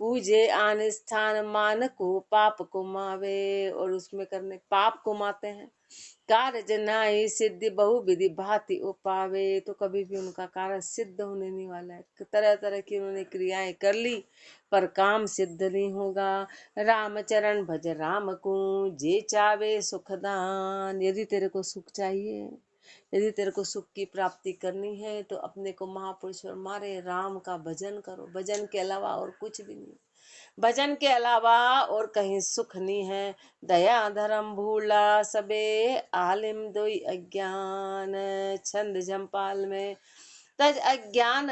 पूजे आन स्थान मान को पाप को मावे, और उसमें करने पाप को माते हैं। कार्य जनाई सिद्धि बहु विधि भांति उपावे, तो कभी भी उनका कार्य सिद्ध होने नहीं वाला है। तरह तरह की उन्होंने क्रियाएं कर ली पर काम सिद्ध नहीं होगा। राम चरण भज राम को जे चावे सुखदान, यदि तेरे को सुख चाहिए, यदि तेरे को सुख की प्राप्ति करनी है तो अपने को महापुरुष और मारे राम का भजन करो। भजन के अलावा और कुछ भी नहीं, भजन के अलावा और कहीं सुख नहीं है। दया धर्म भूला सबे आलिम दोई अज्ञान, छंद जमपाल में तज अज्ञान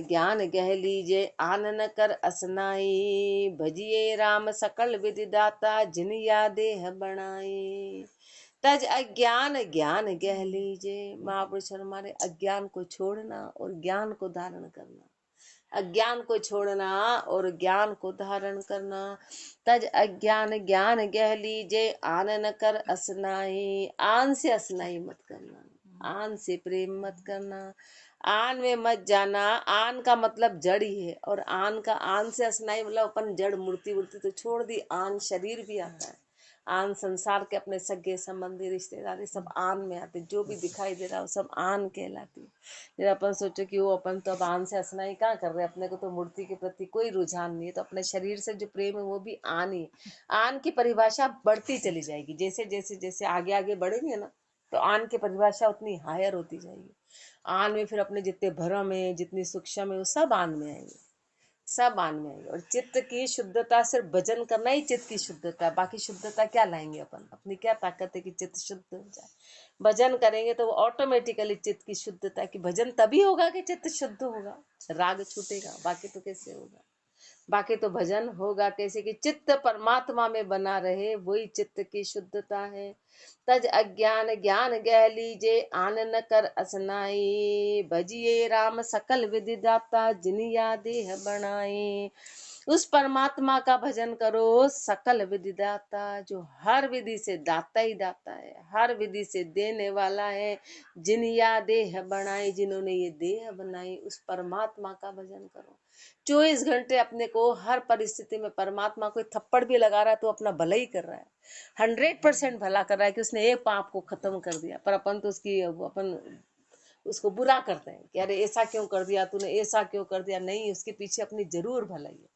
ज्ञान गह लीजे आनन कर असनाई, भजिए राम सकल विधि दाता जिन यादे बनाई। तज अज्ञान ज्ञान गह लीजे, महापुरुष हमारे अज्ञान को छोड़ना और ज्ञान को धारण करना, अज्ञान को छोड़ना और ज्ञान को धारण करना। तज अज्ञान ज्ञान गह लीजे आन न कर असनाई, आन से असनाई मत करना, आन से प्रेम मत करना, आन में मत जाना। आन का मतलब जड़ ही है, और आन का आन से असनाई मतलब अपन जड़ मूर्ति वूर्ति तो छोड़ दी, आन शरीर भी आता है। आन संसार के अपने सगे संबंधी रिश्तेदारी सब आन में आते, जो भी दिखाई दे रहा हो सब आन कहलाती है। जब अपन सोचो कि वो अपन तो अब आन से असनाई कहाँ कर रहे हैं, अपने को तो मूर्ति के प्रति कोई रुझान नहीं है, तो अपने शरीर से जो प्रेम है वो भी आन ही। आन की परिभाषा बढ़ती चली जाएगी, जैसे जैसे जैसे आगे आगे बढ़ेंगे ना, तो आन की परिभाषा उतनी हायर होती जाएगी। आन में फिर अपने जितने भरम है, जितनी सूक्ष्म है, वो सब आन में आएंगे, सब आन में आएंगे। और चित्त की शुद्धता, सिर्फ भजन करना ही चित्त की शुद्धता है, बाकी शुद्धता क्या लाएंगे अपन, अपनी क्या ताकत है कि चित्त शुद्ध हो जाए। भजन करेंगे तो वो ऑटोमेटिकली चित्त की शुद्धता की, भजन तभी होगा कि चित्त शुद्ध होगा, राग छूटेगा, बाकी तो कैसे होगा। बाकी तो भजन होगा कैसे कि चित्त परमात्मा में बना रहे, वही चित्त की शुद्धता है। तज अज्ञान ज्ञान गह लीजे आन न कर असनाई, भजिए राम सकल विधि दाता जिन यादेह बनाई। उस परमात्मा का भजन करो, सकल विधि दाता, जो हर विधि से दाता ही दाता है, हर विधि से देने वाला है। जिन या देह बनाई, जिन्होंने ये देह बनाई, उस परमात्मा का भजन करो। 24 घंटे अपने को हर परिस्थिति में परमात्मा को थप्पड़ भी लगा रहा है तो अपना भला ही कर रहा है, 100% भला कर रहा है कि उसने एक पाप को खत्म कर दिया। पर अपन तो अपन उसको बुरा करते हैं कि अरे ऐसा क्यों कर दिया तूने, ऐसा क्यों कर दिया। नहीं, उसके पीछे अपनी जरूर भलाई है।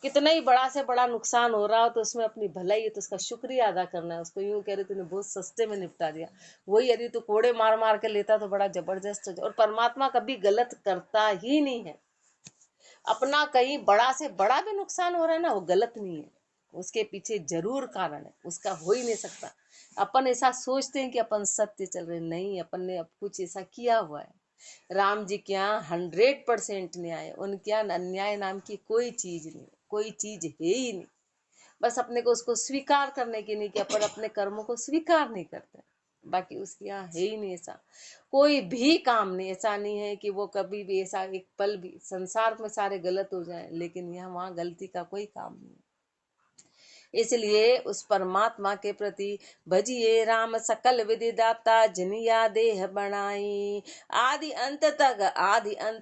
कितना ही बड़ा से बड़ा नुकसान हो रहा हो तो उसमें अपनी भलाई है, तो उसका शुक्रिया अदा करना है। उसको यूं कह रहे तूने बहुत सस्ते में निपटा दिया, वही यदि तू कोड़े मार मार के लेता तो बड़ा जबरदस्त हो जाए। और परमात्मा कभी गलत करता ही नहीं है। अपना कहीं बड़ा से बड़ा भी नुकसान हो रहा है ना, वो गलत नहीं है, उसके पीछे जरूर कारण है, उसका हो ही नहीं सकता। अपन ऐसा सोचते हैं कि अपन सत्य चल रहे, नहीं, अपन ने अब कुछ ऐसा किया हुआ है। राम जी के यहाँ 100% न्याय, उनके यहाँ अन्याय नाम की कोई चीज नहीं, कोई चीज है ही नहीं। बस अपने को उसको स्वीकार करने की नहीं, कि अपन अपने कर्मों को स्वीकार नहीं करते, बाकी उसके यहाँ है ही नहीं ऐसा कोई भी काम नहीं। ऐसा नहीं है कि वो कभी भी ऐसा एक पल भी, संसार में सारे गलत हो जाए लेकिन यहाँ वहाँ गलती का कोई काम नहीं। इसलिए उस परमात्मा के प्रति भजिए राम सकल विधि दाता जिन या देह बनाई। आदि अंत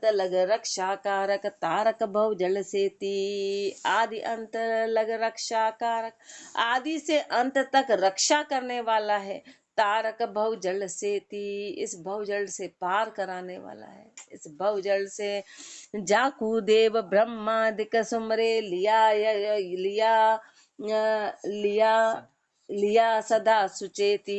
लग रक्षा कारक तारक भव जल सेती। आदि अंत लग रक्षा कारक, आदि से अंत तक रक्षा करने वाला है। तारक भव जल सेती, इस भव जल से पार कराने वाला है। इस भव जल से जाकू देव ब्रह्मादिक सुमरे लिया सदा सुचेती।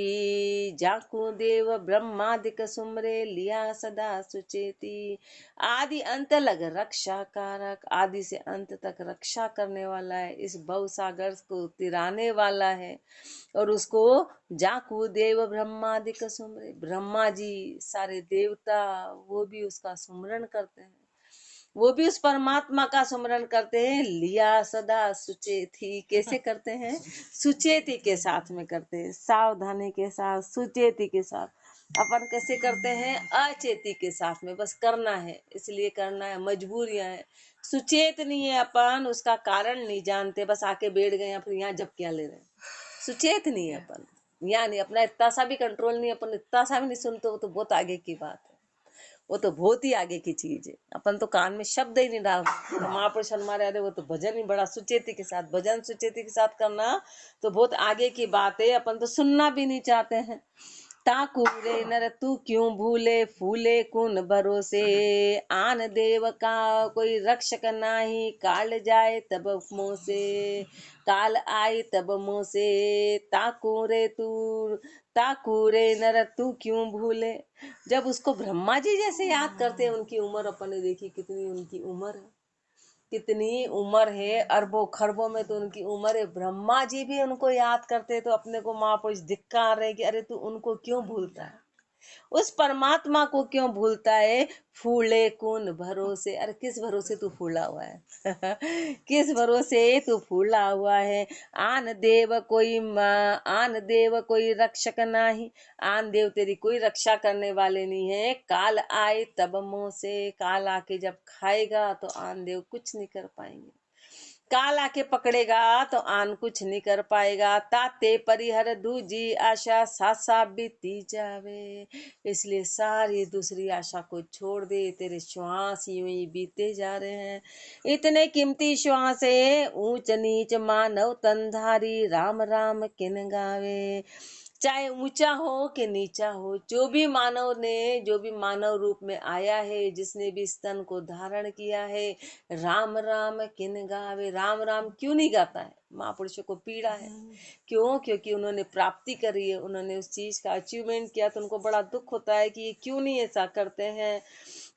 जाकू देव ब्रह्मादिक सुमरे लिया सदा सुचेती। आदि अंत लग रक्षा कारक, आदि से अंत तक रक्षा करने वाला है, इस भव सागर को तिराने वाला है। और उसको जाकू देव ब्रह्मादिक सुमरे, ब्रह्मा जी सारे देवता वो भी उसका सुमरण करते हैं, वो भी उस परमात्मा का सुमरण करते हैं। लिया सदा सुचेती, कैसे करते हैं? सुचेती के साथ में करते हैं, सावधानी के साथ, सुचेती के साथ। अपन कैसे करते हैं? अचेती के साथ में, बस करना है इसलिए करना है, मजबूरियां है। सुचेत नहीं है अपन, उसका कारण नहीं जानते, बस आके बैठ गए या फिर यहाँ जब क्या ले रहे हैं। सुचेत नहीं है अपन, यहाँ नहीं, अपना इतना सा भी कंट्रोल नहीं, अपन इतना सा भी नहीं सुनते, वो तो बहुत आगे की बात है। वो तो बहुत ही आगे की चीज है। अपन तो कान में शब्द ही नहीं डालते। तो महापुरुष हमारे अरे वो तो भजन ही बड़ा सुचेती के साथ, भजन सुचेती के साथ करना तो बहुत आगे की बात है। अपन तो सुनना भी नहीं चाहते हैं। ताकू रे नर तू क्यों भूले फूले कुन भरोसे, आन देव का कोई रक्षक नाही, काल जाए तब मुँह से, काल आई तब मुँह से। ताकू रे तू, ताकू रे नर तू क्यों भूले। जब उसको ब्रह्मा जी जैसे याद करते हैं, उनकी उम्र अपन ने देखी कितनी उनकी उम्र है, कितनी उम्र है, अरबों खरबों में तो उनकी उम्र है। ब्रह्मा जी भी उनको याद करते तो अपने को महापुरुष धिक्कार है कि अरे तू उनको क्यों भूलता है, उस परमात्मा को क्यों भूलता है। फूले कौन भरोसे, अरे किस भरोसे तू फूला हुआ है किस भरोसे तू फूला हुआ है। आन देव कोई रक्षक नाही, आन देव तेरी कोई रक्षा करने वाले नहीं है। काल आए तब मुँह से, काल आके जब खाएगा तो आन देव कुछ नहीं कर पाएंगे। काल आके पकड़ेगा तो आन कुछ नहीं कर पाएगा। ताते परिहर दूजी आशा सासा बीती जावे, इसलिए सारी दूसरी आशा को छोड़ दे। तेरे श्वास यूं ही बीते जा रहे हैं, इतने कीमती श्वास है। ऊंच नीच मानव तनधारी, राम राम किन गावे। चाहे ऊंचा हो कि नीचा हो, जो भी मानव रूप में आया है, जिसने भी स्तन को धारण किया है, राम राम किन गावे। राम राम क्यों नहीं गाता है? महापुरुषों को पीड़ा है। क्यों? क्योंकि उन्होंने प्राप्ति करी है, उन्होंने उस चीज का अचीवमेंट किया, तो उनको बड़ा दुख होता है कि ये क्यों नहीं ऐसा करते हैं।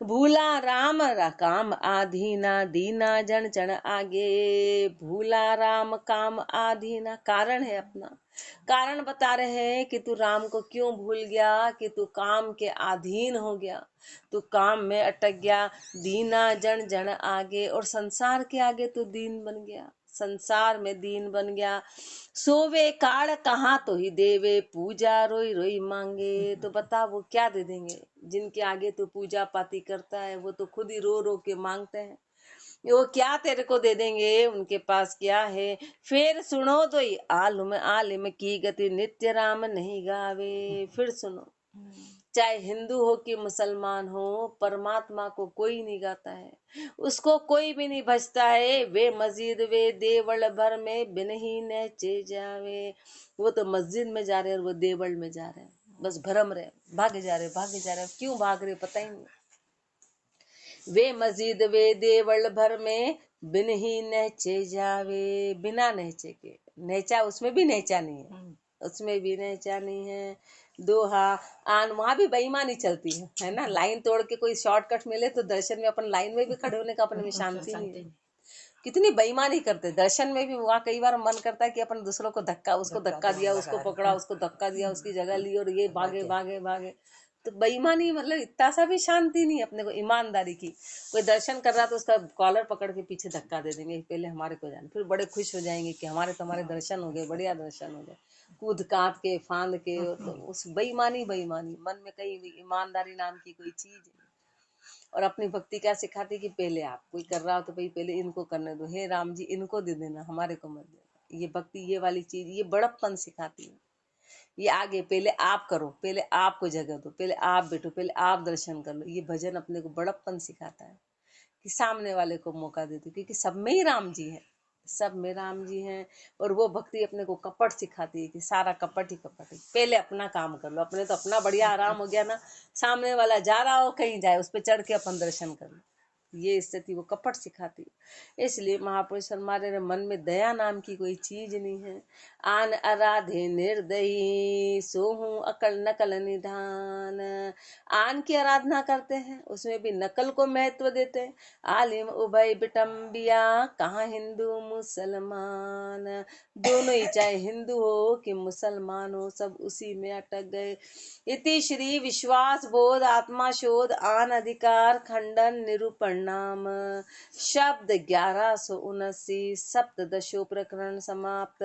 भूला राम काम आधीना, दीना जन जन आगे। भूला राम काम आधीना, कारण है अपना, कारण बता रहे हैं कि तू राम को क्यों भूल गया, कि तू काम के अधीन हो गया, तू काम में अटक गया। दीना जन जन आगे, और संसार के आगे तू दीन बन गया, संसार में दीन बन गया। सोवे काल कहाँ तो ही देवे, पूजा रोई रोई मांगे। तो बता वो क्या दे देंगे, जिनके आगे तू पूजा पाती करता है, वो तो खुद ही रो रो के मांगते हैं। वो क्या तेरे को दे देंगे, उनके पास क्या है। फिर सुनो तो आलिम आलिम की गति, नित्य राम नहीं गावे। फिर सुनो, चाहे हिंदू हो कि मुसलमान हो, परमात्मा को कोई नहीं गाता है, उसको कोई भी नहीं भजता है। वे मस्जिद वे देवल भर में बिन ही नचे जावे। वो तो मस्जिद में जा रहे और वो देवल में जा रहे हैं, बस भरम रहे, भागे जा रहे। क्यों भाग रहे पता ही नहीं। वे मस्जिद वे देवल भर में बिन ही नहचे जावे, बिना नहचे के। नहचा उसमें भी नहचा नहीं है, उसमें भी नहचा नहीं है। दोहा आन, वहां भी बेईमानी चलती है ना। लाइन तोड़ के कोई शॉर्टकट मिले तो दर्शन में अपन लाइन में भी खड़े होने का अपने में शांति नहीं है। कितनी बेईमानी करते दर्शन में भी। वहाँ कई बार मन करता है कि अपन दूसरों को धक्का, उसको धक्का दिया, उसको पकड़ा, उसको धक्का दिया, उसकी जगह ली और ये भागे भागे भागे। तो बेईमानी मतलब इतना सा भी शांति नहीं अपने को, ईमानदारी की। कोई दर्शन कर रहा तो उसका कॉलर पकड़ के पीछे धक्का दे देंगे, पहले हमारे को जाने, फिर बड़े खुश हो जाएंगे कि हमारे तुम्हारे दर्शन हो गए, बढ़िया दर्शन हो गए, कूद काट के फांद के। तो उस बेईमानी मन में कहीं ईमानदारी नाम की कोई चीज नहीं। और अपनी भक्ति क्या सिखाती कि पहले आप, कोई कर रहा हो तो भाई पहले इनको करने दो, हे राम जी इनको दे देना, हमारे को मत देना। ये भक्ति, ये वाली चीज, ये बड़प्पन सिखाती है। ये आगे पहले आप करो, पहले आपको जगह दो, पहले आप बैठो, पहले आप दर्शन कर लो। ये भजन अपने को बड़प्पन सिखाता है कि सामने वाले को मौका दे दो, क्योंकि सब में ही राम जी है, सब में राम जी हैं। और वो भक्ति अपने को कपट सिखाती है कि सारा कपट ही कपट है। पहले अपना काम कर लो, अपने तो अपना बढ़िया आराम हो गया ना, सामने वाला जा रहा हो कहीं जाए, उस पर चढ़ के अपन दर्शन कर लो। ये स्थिति वो कपट सिखाती है। इसलिए महापुरुष हमारे मन में दया नाम की कोई चीज नहीं है। आन आराधे निर्दयी, सोहू अकल नकल निधान। आन की आराधना करते हैं, उसमें भी नकल को महत्व देते हैं। आलिम उभय बिटम्बिया, कहाँ हिंदू मुसलमान। दोनों ही, चाहे हिंदू हो कि मुसलमान हो, सब उसी में अटक गए। इति श्री विश्वास बोध आत्मा शोध, आन अधिकार खंडन निरूपण परिणाम। शब्द 1179, सप्तदशो प्रकरण समाप्त।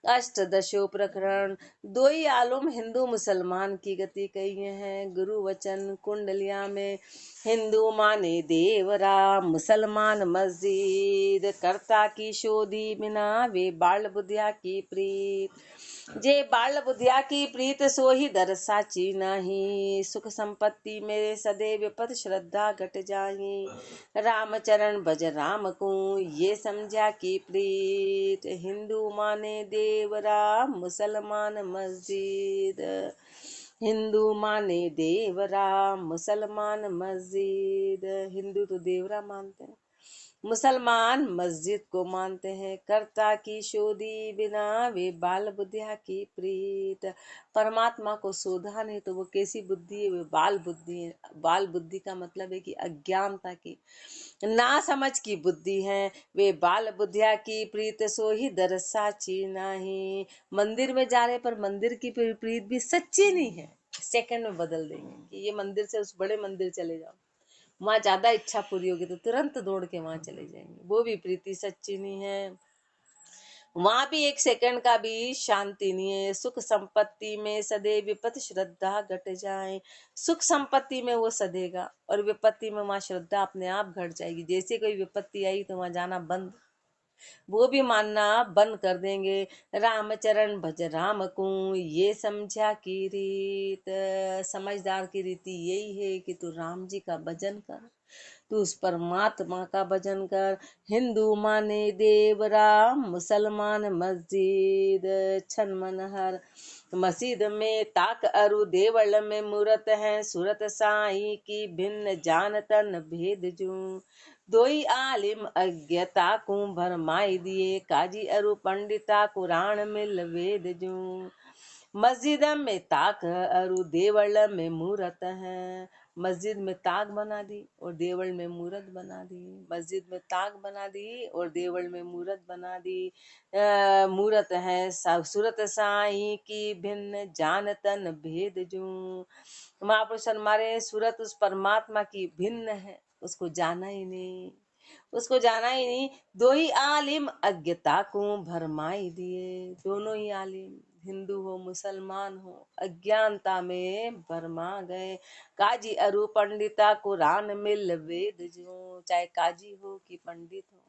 अष्टदशो प्रकरण। दो ही आलम हिंदू मुसलमान की गति कही है। गुरु वचन कुंडलिया में हिंदू माने देवरा, मुसलमान मस्जिद, कर्ता की शोधी बिना वे बाल बुद्धिया की प्रीत। जे बाल बुद्धिया की प्रीत सो ही दर साची नाही, सुख संपत्ति मेरे सदैव पद श्रद्धा घट जाही। राम चरण भज राम को ये समझा की प्रीत, हिंदू माने देवरा मुसलमान मस्जिद। हिंदू माने देवरा मुसलमान मस्जिद। हिंदू तो देवरा मानते हैं, मुसलमान मस्जिद को मानते हैं। कर्ता की शोधी बिना वे बाल बुद्धिया की प्रीत। परमात्मा को शोधा नहीं तो वो कैसी बुद्धि है, वे बाल बुद्धि है। बाल बुद्धि का मतलब है कि अज्ञानता की, ना समझ की बुद्धि है। वे बाल बुद्धिया की प्रीत सो ही दर साची नाही। मंदिर में जाने पर मंदिर की प्रीत भी सच्ची नहीं है, सेकंड में बदल देंगे कि ये मंदिर से उस बड़े मंदिर चले जाओ, वहां ज्यादा इच्छा पूरी होगी तो तुरंत दौड़ के वहां चले जाएंगे, वो भी प्रीति सच्ची नहीं है। वहां भी एक सेकंड का भी शांति नहीं है। सुख संपत्ति में सदैव विपत्ति श्रद्धा घट जाए। सुख संपत्ति में वो सदेगा और विपत्ति में वहां श्रद्धा अपने आप घट जाएगी। जैसे कोई विपत्ति आई तो वहां जाना बंद, वो भी मानना बंद कर देंगे। राम चरण भज राम को ये समझा की रीत। समझदार की रीति यही है कि तू राम जी का भजन कर, तू उस परमात्मा का भजन कर। हिंदू माने देवरा मुसलमान मस्जिद, छन मनहर मस्जिद में ताक अरु देवल में मूरत है, सूरत साई की भिन्न जानतन भेद जू। दोई आलिम अज्ञता को भरमाई दिए, काजी अरु पंडिता कुरान मिल वेद जू। मस्जिद में ताक अरु देवल में मूरत है। मस्जिद में ताक बना दी और देवल में मूरत बना दी। मस्जिद में ताक बना दी और देवल में मूरत बना दी। मूरत है सूरत साई की भिन्न जानतन भेद जू। महापुरुष हमारे सूरत उस परमात्मा की भिन्न है, उसको जाना ही नहीं, उसको जाना ही नहीं। दो ही आलिम अज्ञता को भरमाई दिए। दोनों ही आलिम, हिंदू हो मुसलमान हो, अज्ञानता में भरमा गए। काजी अरु पंडिता कुरान मिल वेद जो, चाहे काजी हो कि पंडित हो,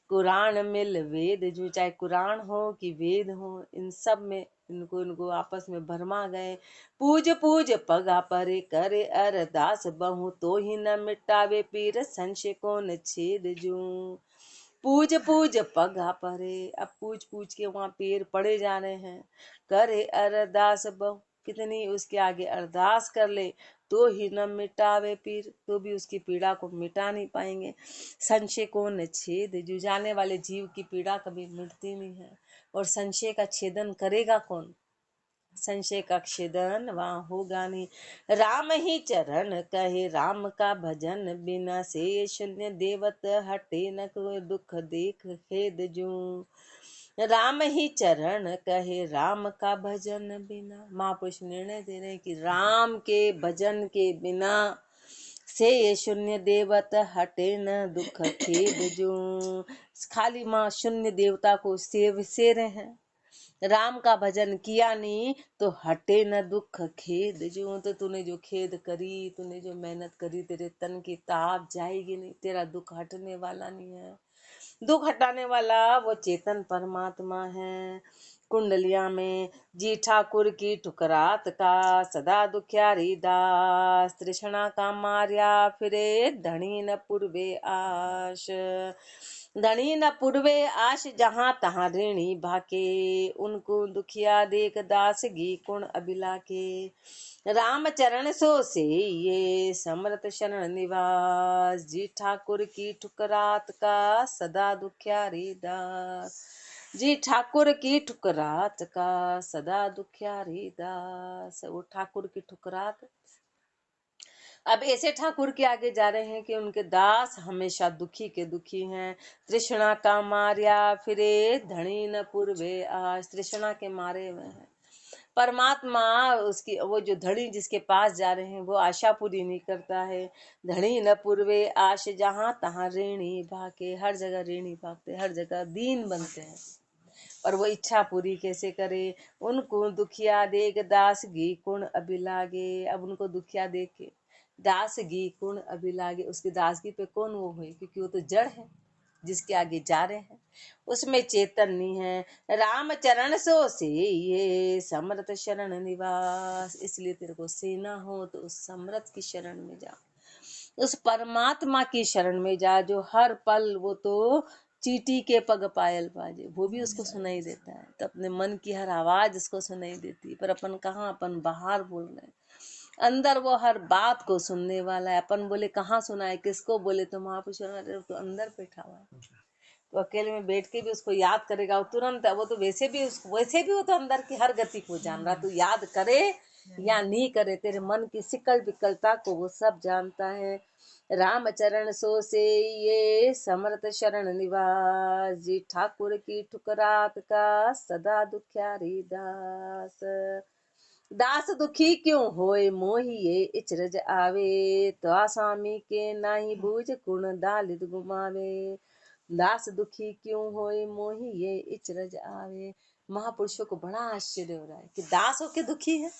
कुरान मिल वेद जो, चाहे कुरान हो कि वेद हो, इन सब में इनको आपस में भरमा गए। पूज पूज पगा परे करे अरदास बहु, तो ही न मिटावे पीर संशय को न छेद जू। पूज पूज पगा परे, अब पूज पूज के वहां पैर पड़े जा रहे हैं। करे अरदास बहु, कितनी उसके आगे अरदास कर ले तो ही न मिटावे पीर, तो भी उसकी पीड़ा को मिटा नहीं पाएंगे। संशय को न छेद जू, जाने वाले जीव की पीड़ा कभी मिटती नहीं है। और संशय का छेदन करेगा कौन? संशय का छेदन वहां होगा नहीं। राम ही चरण कहे राम का भजन, बिना से शून्य देवत हटे न कोई दुख देख खेद जू। राम ही चरण कहे राम का भजन बिना, महापुरुष निर्णय दे रहे कि राम के भजन के बिना से ये शून्य देवत हटे न दुख खेद जू। खाली माँ शून्य देवता को से रहे हैं, राम का भजन किया नहीं तो हटे न दुख खेद जो। तो तूने जो खेद करी, तूने जो मेहनत करी, तेरे तन की ताप जाएगी नहीं, तेरा दुख हटने वाला नहीं है। दुख हटाने वाला वो चेतन परमात्मा है। कुंडलिया में जी ठाकुर की ठुकरात का सदा दुखियारी दास, तृष्णा का मार्या फिरे धनी न पूर्वे आश। धनी न पूर्वे आश जहाँ तहाँ ऋणी भाके, उनको दुखिया देख दास गी कुण अबिला के। राम चरण सो से ये समरत शरण निवास, जी ठाकुर की ठुकरात का सदा दुखियारी दास। जी ठाकुर की ठुकरात का सदा दुखियारी दास। वो ठाकुर की ठुकरात, अब ऐसे ठाकुर के आगे जा रहे हैं कि उनके दास हमेशा दुखी के दुखी हैं। तृष्णा का मार्या फिरे धनी न पूर्वे आज, तृष्णा के मारे हुए हैं। परमात्मा उसकी वो जो धड़ी जिसके पास जा रहे हैं वो आशा पूरी नहीं करता है। धड़ी न पूर्वे आश जहाँ तहाँ ऋणी भागे, हर जगह ऋणी भागते, हर जगह दीन बनते हैं, पर वो इच्छा पूरी कैसे करे। उनको दुखिया देख दास घी कुण अभिलागे। अब उनको दुखिया देख के दास घी कुण अभिलागे, उसकी दासगी पे कौन वो हुए, क्योंकि वो तो जड़ है जिसके आगे जा रहे हैं, उसमें चेतन नहीं है। राम चरण सो से ये समर्थ शरण निवास, इसलिए तेरे को सेना हो तो उस समर्थ की शरण में जा, उस परमात्मा की शरण में जा, जो हर पल वो तो चींटी के पग पायल बाजे, वो भी उसको सुनाई देता है। तो अपने मन की हर आवाज उसको सुनाई देती है, पर अपन कहाँ, अपन बाहर बोल रहे हैं। अंदर वो हर बात को सुनने वाला है। अपन बोले कहाँ सुना है, किसको बोले, तो महापुरुष तो अंदर बैठा हुआ है, तो अकेले में बैठ के भी उसको याद करेगा, वो तुरंत, वो तो वैसे भी वो तो अंदर की हर गति को जान रहा, तू याद करे या नहीं करे, तेरे मन की सिकल विकलता को वो सब जानता है। राम चरण सो से ये समर्थ शरण निवास, जी ठाकुर की ठुकरात का सदा दुखियारी दास। दास दुखी क्यों होए मोही ये इचरज आवे, तो स्वामी के नाही बूझ कुण दालित गुमावे। दास दुखी क्यों होए मोही ये इचरज आवे। महापुरुषों को बड़ा आश्चर्य हो रहा है कि दास होके दुखी है।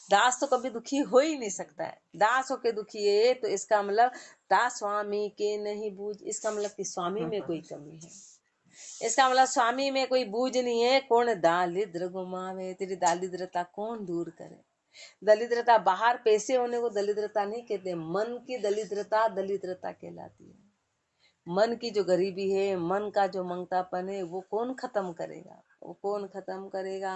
दास तो कभी दुखी हो ही नहीं सकता है। दास होके दुखी है तो इसका मतलब दास स्वामी के नहीं बूझ, इसका मतलब कि स्वामी में कोई कमी है, इसका मतलब स्वामी में कोई बूझ नहीं है। कौन दालिद्र गुमावे, तेरी दारिद्रता कौन दूर करे। दरिद्रता बाहर पैसे होने को दरिद्रता नहीं कहते, मन की दरिद्रता दरिद्रता कहलाती है। मन की जो गरीबी है, मन का जो मंगतापन है, वो कौन खत्म करेगा, वो कौन खत्म करेगा।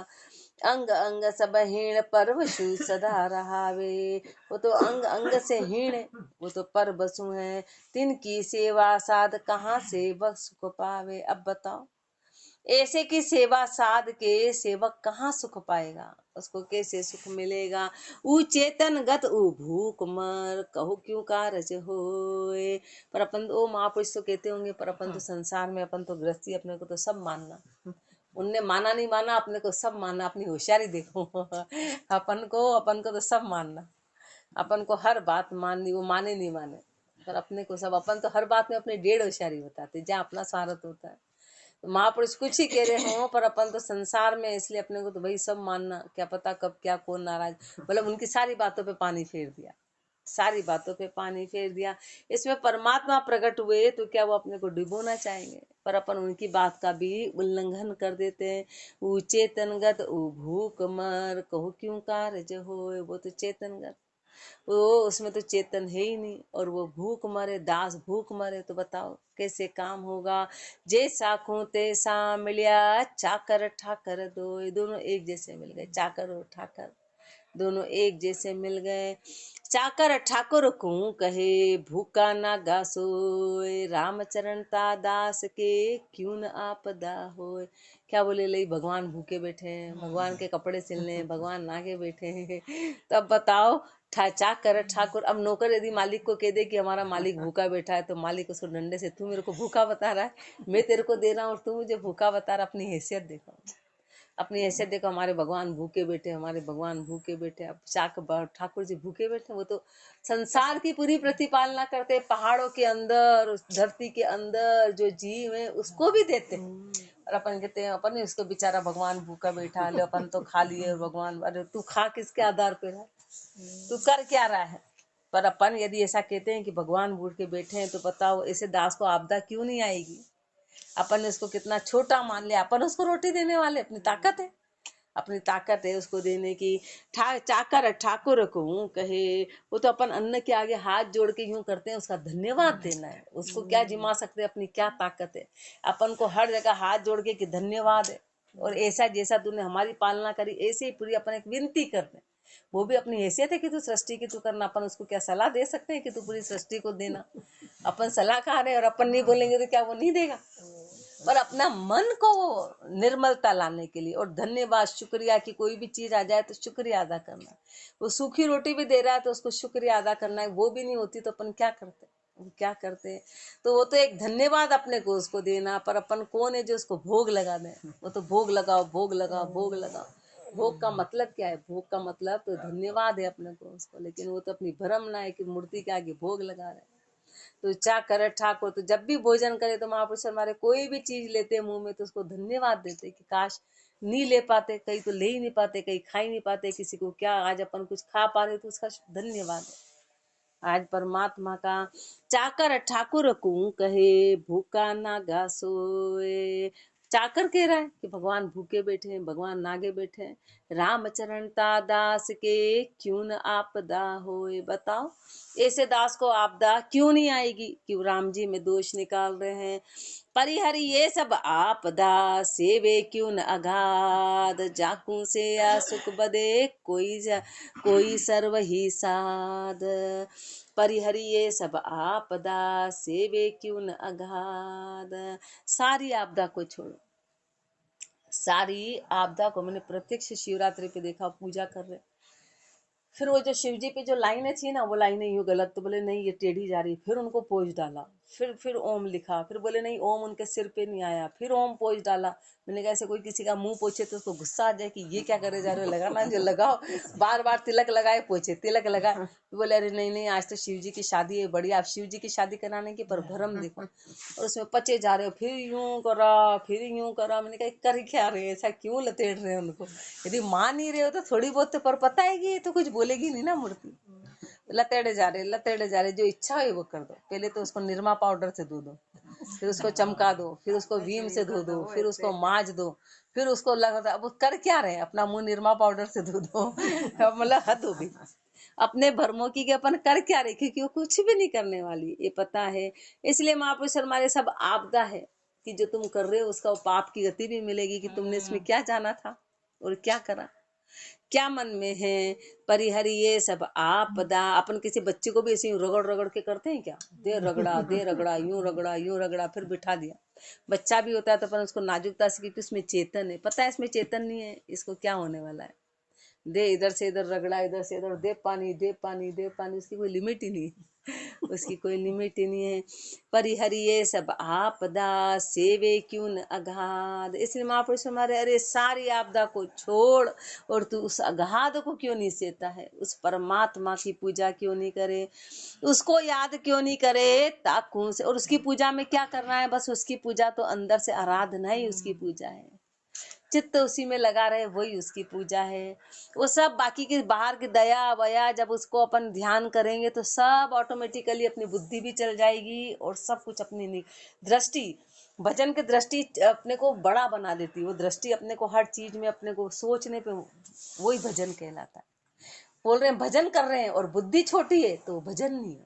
अंग अंग सब हीण पर वसु सदा रहावे, वो तो अंग अंग से हीण है, वो तो पर बसु है। तिनकी सेवा साध कहाँ से बस को पावे। अब बताओ, ऐसे की सेवा साध के सेवक कहाँ सुख पाएगा, उसको कैसे सुख मिलेगा। ऊ चेतन गत ऊ भूख मर, कहो क्यों कारज होए। पर अपन वो महापुरुष तो कहते होंगे, पर अपन तो संसार में, अपन तो गृहस्थी, अपने को तो सब मानना, उनने माना नहीं माना, अपने को सब मानना। अपनी होशियारी देखो अपन को तो सब मानना, अपन को हर बात माननी, वो माने नहीं माने, पर अपने को सब, अपन तो हर बात में अपनी 1.5 होशियारी बताते जहाँ अपना स्वार्थ होता है। तो महापुरुष कुछ ही कह रहे हो, पर अपन तो संसार में, इसलिए अपने को तो भाई सब मानना, क्या पता कब क्या कौन नाराज, मतलब उनकी सारी बातों पे पानी फेर दिया, सारी बातों पे पानी फेर दिया। इसमें परमात्मा प्रकट हुए तो क्या वो अपने को डुबोना चाहेंगे, पर अपन उनकी बात का भी उल्लंघन कर देते हैं। ऊ चेतनगत ऊ भूख मर, कहो क्यों कारज होए, वो तो चेतनगत, वो उसमें तो चेतन है ही नहीं, और वो भूख मरे, दास भूख मरे, तो बताओ कैसे काम होगा। जैसा खो तैसा मिलिया चाकर ठाकर दो, दोनों एक जैसे मिल गए, चाकर और ठाकर दोनों एक जैसे मिल गए। चाकर ठाकुर को कहे भूखा ना गासोय, रामचरण ता दास के क्यों न आपदा होय। क्या बोले, ले भगवान भूखे बैठे हैं, भगवान के कपड़े सिलने, भगवान नागे बैठे हैं। तब बताओ, चाकर ठाकुर, अब नौकर यदि मालिक को कह दे कि हमारा मालिक भूखा बैठा है, तो मालिक उसको डंडे से, तू मेरे को भूखा बता रहा है, मैं तेरे को दे रहा हूँ और तू मुझे भूखा बता रहा। अपनी हैसियत देखो, अपनी हैसियत देखो, हमारे भगवान भूखे बैठे, हमारे भगवान भूखे बैठे। अब ठाकुर जी भूखे बैठे, वो तो संसार की पूरी प्रतिपालना करते, पहाड़ों के अंदर, उस धरती के अंदर जो जीव है उसको भी देते हैं। और अपन कहते हैं अपन उसको बेचारा भगवान भूखा बैठा, ले अपन तो खा लिए, और भगवान, अरे तू खा किसके आधार पे है, तू कर क्या रहा है। पर अपन यदि ऐसा कहते हैं कि भगवान भूखे बैठे हैं, तो बताओ ऐसे दास को आपदा क्यों नहीं आएगी। अपन ने उसको कितना छोटा मान लिया, अपन उसको रोटी देने वाले, अपनी ताकत है, अपनी ताकत है उसको देने की। चाकर ठाकुर को कहे, वो तो अपन अन्न के आगे हाथ जोड़ के यूं करते हैं, उसका धन्यवाद देना है, उसको क्या जिमा सकते हैं, अपनी क्या ताकत है। अपन को हर जगह हाथ जोड़ के कि धन्यवाद है, और ऐसा जैसा तूने हमारी पालना करी ऐसे ही पूरी अपन एक विनती करते हैं। वो भी अपनी हैसियत है कि तू सृष्टि की तू करना, अपन उसको क्या सलाह दे सकते हैं कि तू पूरी सृष्टि को देना। अपन सलाहकार है और अपन नहीं बोलेंगे तो क्या वो नहीं देगा। पर अपना मन को निर्मलता लाने के लिए, और धन्यवाद, शुक्रिया की कोई भी चीज आ जाए तो शुक्रिया अदा करना। वो सूखी रोटी भी दे रहा है तो उसको शुक्रिया अदा करना है, वो भी नहीं होती तो अपन क्या करते, क्या करते। तो वो तो एक धन्यवाद अपने को उसको देना, पर अपन कौन है जो उसको भोग लगा दे। वो तो भोग लगाओ, भोग लगाओ, भोग लगाओ, भोग का मतलब क्या है? भोग का मतलब तो धन्यवाद है अपने को उसको, लेकिन वो तो अपनी भ्रम ना है कि मूर्ति के आगे भोग लगा रहे हैं। तो चाकर ठाकुर तो जब भी भोजन करे तो महापुरुष हमारे कोई भी चीज लेते मुंह में तो उसको धन्यवाद देते कि काश नहीं ले पाते, कहीं तो ले ही नहीं पाते, कहीं खा ही नहीं पाते, किसी को क्या आज अपन कुछ खा पा रहे तो उसका धन्यवाद है। आज परमात्मा का चाकर ठाकुर को कहे भूखा नागा सोए। चाकर कह रहा है कि भगवान भूखे बैठे हैं, भगवान नागे बैठे हैं। रामचरण ता दास के क्यों न आपदा होए। बताओ ऐसे दास को आपदा क्यों नहीं आएगी कि राम जी में दोष निकाल रहे हैं। परिहरि ये सब आपदा सेवे क्यों न अगाध। जाकू से या सुख बदे कोई सर्व ही साध। परिहरि ये सब आपदा सेवे क्यों न अगाध। सारी आपदा को छोड़ो। सारी आपदा को मैंने प्रत्यक्ष शिवरात्रि पे देखा, पूजा कर रहे। फिर वो जो शिव जी पे जो लाइनें थी ना, वो लाइनें यूं गलत, तो बोले नहीं ये टेढ़ी जा रही। फिर उनको पोज डाला, फिर ओम लिखा, फिर बोले नहीं ओम उनके सिर पे नहीं आया, फिर ओम पोज डाला। मैंने कहा ऐसे कोई किसी का मुंह पोछे तो उसको गुस्सा आ जाए कि ये क्या करे जा रहे हो, लगाना जो लगाओ। बार बार तिलक लगाए पोछे, तिलक लगाए। बोले अरे नहीं नहीं आज तो शिव जी की शादी है, बढ़िया। आप शिव जी की शादी कराने की पर भरम देखो, और उसमें पचे जा रहे हो। फिर यूं करा, फिर यूं करा। मैंने कहा कर क्या रहे, ऐसा क्यों लतेड़ रहे हो उनको? यदि मान नहीं रहे हो तो थोड़ी बहुत तो पर पता है कि ये तो कुछ बोलेगी नहीं ना मूर्ति। लतेड़े जा रहे, जो इच्छा है वो कर दो। पहले तो उसको निरमा पाउडर से धो दो, फिर उसको चमका दो, फिर उसको वीम से धो दो, फिर उसको माज दो, फिर उसको लगा। अब कर क्या रहे, अपना मुंह निरमा पाउडर से धो दो। मतलब हद हो गई अपने भरमों की, अपन कर क्या रहे, क्योंकि वो कुछ भी नहीं करने वाली, ये पता है। इसलिए महापुरुष हमारे सब आपदा है कि जो तुम कर रहे हो उसका पाप की गति भी मिलेगी कि तुमने इसमें क्या जाना था और क्या करा, क्या मन में है। परिहरि ये सब आपदा। अपन किसी बच्चे को भी ऐसे रगड़ रगड़ के करते हैं क्या? दे रगड़ा, यूं रगड़ा, फिर बिठा दिया। बच्चा भी होता है तो अपन उसको नाजुकता से, क्योंकि उसमें चेतन है, पता है इसमें चेतन नहीं है, इसको क्या होने वाला है। दे इधर से इधर रगड़ा, इधर से इधर, दे पानी, उसकी कोई लिमिट ही नहीं है। उसकी कोई लिमिट ही नहीं है। परिहरि ये सब आपदा सेवे क्यों न अगाध। इसलिए महापुरुष हमारे अरे सारी आपदा को छोड़ और तू उस अगाध को क्यों नहीं सेता है, उस परमात्मा की पूजा क्यों नहीं करे, उसको याद क्यों नहीं करे ताकू से। और उसकी पूजा में क्या करना है, बस उसकी पूजा तो अंदर से आराधना ही उसकी पूजा है। चित्त उसी में लगा रहे, वही उसकी पूजा है। वो सब बाकी की बाहर की दया वया जब उसको अपन ध्यान करेंगे तो सब ऑटोमेटिकली अपनी बुद्धि भी चल जाएगी और सब कुछ अपनी दृष्टि, भजन की दृष्टि अपने को बड़ा बना देती है। वो दृष्टि अपने को हर चीज में अपने को सोचने पे, वही भजन कहलाता है। बोल रहे हैं भजन कर रहे हैं और बुद्धि छोटी है तो भजन नहीं है।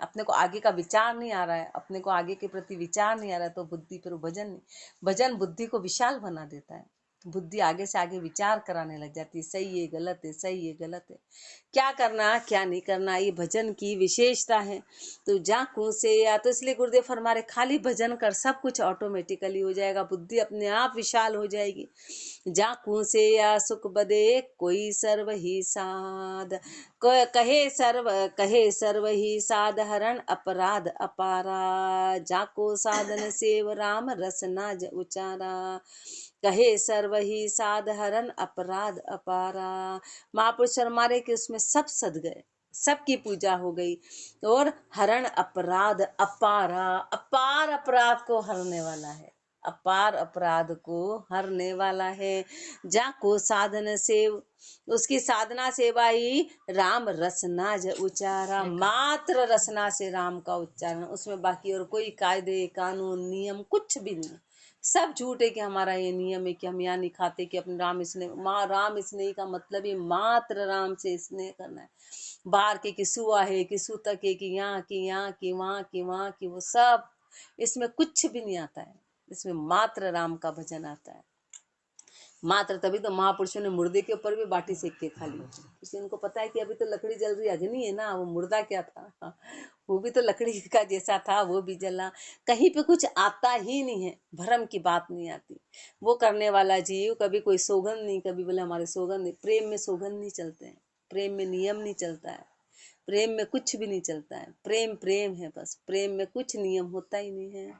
अपने को आगे का विचार नहीं आ रहा है, अपने को आगे के प्रति विचार नहीं आ रहा है तो बुद्धि, फिर भजन नहीं। भजन बुद्धि को विशाल बना देता है, बुद्धि आगे से आगे विचार कराने लग जाती है, सही है गलत है, सही है गलत है, क्या करना क्या नहीं करना, ये भजन की विशेषता है। तो जाकू से या तो इसलिए गुरुदेव फरमा रहे खाली भजन कर, सब कुछ ऑटोमेटिकली हो जाएगा, बुद्धि अपने आप विशाल हो जाएगी। जाकू से या सुख बदे कोई सर्व ही साध। कहे सर्व ही साध हरण अपराध अपारा। जाको साधन सेव राम रसना उचारा। कहे सर्व ही साध हरण अपराध अपारा। महापुरुष हमारे के उसमें सब सद गए, सबकी पूजा हो गई। और हरण अपराध अपारा, अपार अपराध को हरने वाला है, अपार अपराध को हरने वाला है। जाको साधन सेव, उसकी साधना सेवा ही राम रसना उच्चारा। मात्र रसना से राम का उच्चारण, उसमें बाकी और कोई कायदे कानून नियम कुछ भी नहीं, सब झूठ है कि हमारा ये नियम है कि हम यहाँ नहीं खाते कि अपने राम स्नेह, माँ राम स्नेह का मतलब ही मात्र राम से स्नेह करना है। बाहर के किसु आहे किसु तक है कि यहाँ की यहाँ की वहाँ की वहाँ की, वो सब इसमें कुछ भी नहीं आता है। इसमें मात्र राम का भजन आता है, मात्र। तभी तो महापुरुषों ने मुर्दे के ऊपर भी बाटी सेक के खा ली, क्योंकि उनको पता है कि अभी तो लकड़ी जल रही, अग्नि है ना, वो मुर्दा क्या था, वो भी तो लकड़ी का जैसा था, वो भी जला। कहीं पे कुछ आता ही नहीं है, भ्रम की बात नहीं आती। वो करने वाला जीव कभी कोई सौगंध नहीं, कभी बोले हमारे सौगंध नहीं। प्रेम में सौगंध नहीं चलते हैं, प्रेम में नियम नहीं चलता है, प्रेम में कुछ भी नहीं चलता है, प्रेम प्रेम है बस, प्रेम में कुछ नियम होता ही नहीं है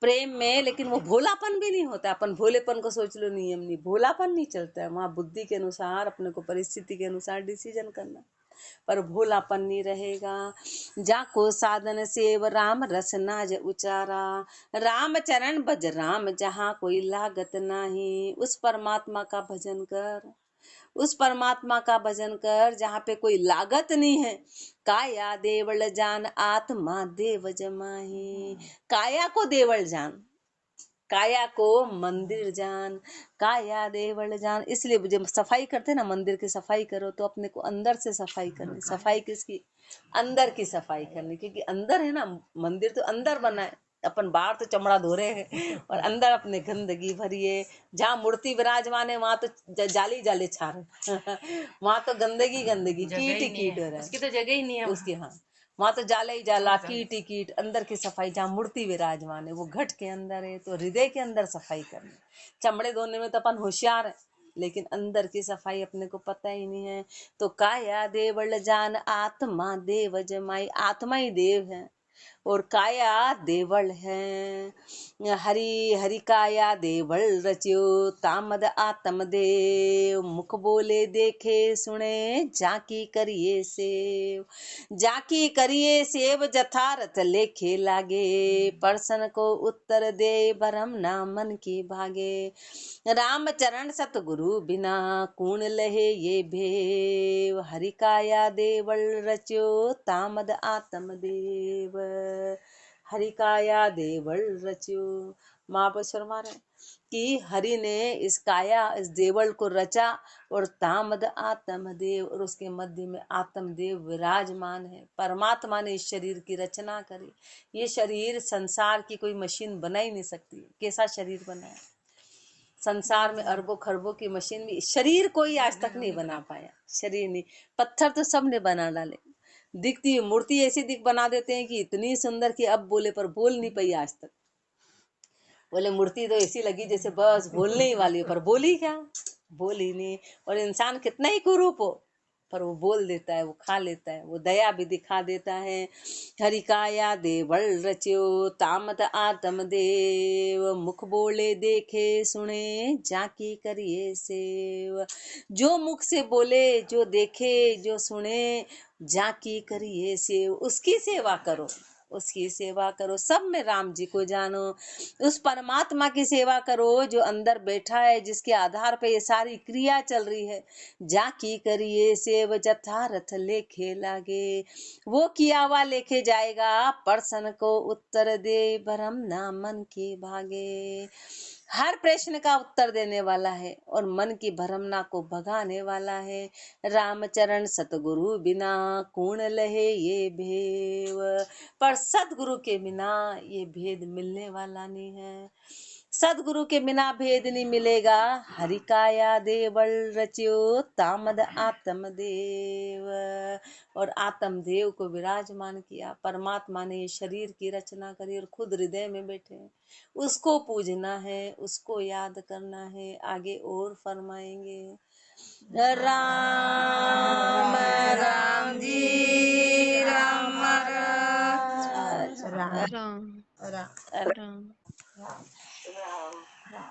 प्रेम में। लेकिन वो भोलापन भी नहीं होता, अपन भोलेपन को सोच लो नियम नहीं, भोलापन नहीं चलता है वहाँ, बुद्धि के अनुसार अपने को परिस्थिति के अनुसार डिसीजन करना, पर भोलापन नहीं रहेगा। जाको साधन सेव राम रस नाज उचारा, राम चरण भज राम जहाँ कोई लागत नाही, उस परमात्मा का भजन कर, उस परमात्मा का भजन कर जहाँ पे कोई लागत नहीं है। काया देवल जान आत्मा देव जमाही, काया को देवल जान, काया को मंदिर जान, काया देवल जान। इसलिए जब सफाई करते ना, मंदिर की सफाई करो तो अपने को अंदर से सफाई करनी, सफाई किसकी, अंदर की सफाई करनी, क्योंकि अंदर है ना, मंदिर तो अंदर बना है, अपन बाहर तो चमड़ा धो रहे हैं और अंदर अपने गंदगी भरी है। जहाँ मूर्ति विराजमान है वहां तो जाली जाले छा रहे वहां तो गंदगी गंदगी, कीट ही कीट हो रहा है, उसकी तो जगह ही नहीं है उसकी, हाँ वहां तो जाला ही जाला, कीट ही कीट। अंदर की सफाई, जहाँ मूर्ति विराजमान है वो घट के अंदर है, तो हृदय के अंदर सफाई करनी। चमड़े धोने में तो अपन होशियार है, लेकिन अंदर की सफाई अपने को पता ही नहीं है। तो काया देवल जान आत्मा देव जमाई, आत्मा ही देव है और काया देवल है। हरि हरि काया देवल रच्यो, तामद आत्म देव, मुख बोले देखे सुने जाकी करिए सेव, जाकी करिए सेव जथारथ लेखे लागे, परसन को उत्तर दे भरम ना मन की भागे, राम चरण सतगुरु बिना कूण लहे ये भेव, हरि काया देवल रच्यो तामद आत्म देव, हरि काया देवल रच्यो। महाबलेश्वर मारे कि हरि ने इस काया, इस देवल को रचा और तामद आत्मदेव, और उसके मध्य में आत्मदेव विराजमान है। परमात्मा ने इस शरीर की रचना करी, ये शरीर संसार की कोई मशीन बना ही नहीं सकती। कैसा शरीर बनाया, संसार में अरबों खरबों की मशीन भी शरीर कोई आज तक नहीं बना पाया, शरीर नहीं। पत्थर तो सबने बना डाले, दिखती मूर्ति ऐसी दिख बना देते हैं कि इतनी सुंदर कि अब बोले पर बोल नहीं पाई आज तक। बोले मूर्ति तो ऐसी लगी जैसे बस बोलने ही वाली, पर बोली क्या, बोली नहीं। और इंसान कितना ही कुरूप हो, पर वो बोल देता है, वो खा लेता है, वो दया भी दिखा देता है। हरि काया देवल रच्यो तामत आत्म देव, मुख बोले देखे सुने जाकी करिए सेव, जो मुख से बोले, जो देखे, जो सुने, जाकी करिए सेव, उसकी सेवा करो, उसकी सेवा करो। सब में राम जी को जानो, उस परमात्मा की सेवा करो जो अंदर बैठा है, जिसके आधार पे ये सारी क्रिया चल रही है। जाकी करिए सेव जथारथ लेखे लागे, वो किया हुआ लेके जाएगा, परसन को उत्तर दे भरम ना मन की भागे। हर प्रश्न का उत्तर देने वाला है और मन की भ्रमना को भगाने वाला है। रामचरण सतगुरु बिना कूण लहे ये भेव, पर सदगुरु के बिना ये भेद मिलने वाला नहीं है। सदगुरु के बिना भेद नहीं मिलेगा। हरि काया देवल रच्यो तामद आत्म देव, और आत्म देव को विराजमान किया। परमात्मा ने शरीर की रचना करी और खुद हृदय में बैठे, उसको पूजना है, उसको याद करना है। आगे और फरमाएंगे। राम राम जी राम महाराज, राम राम।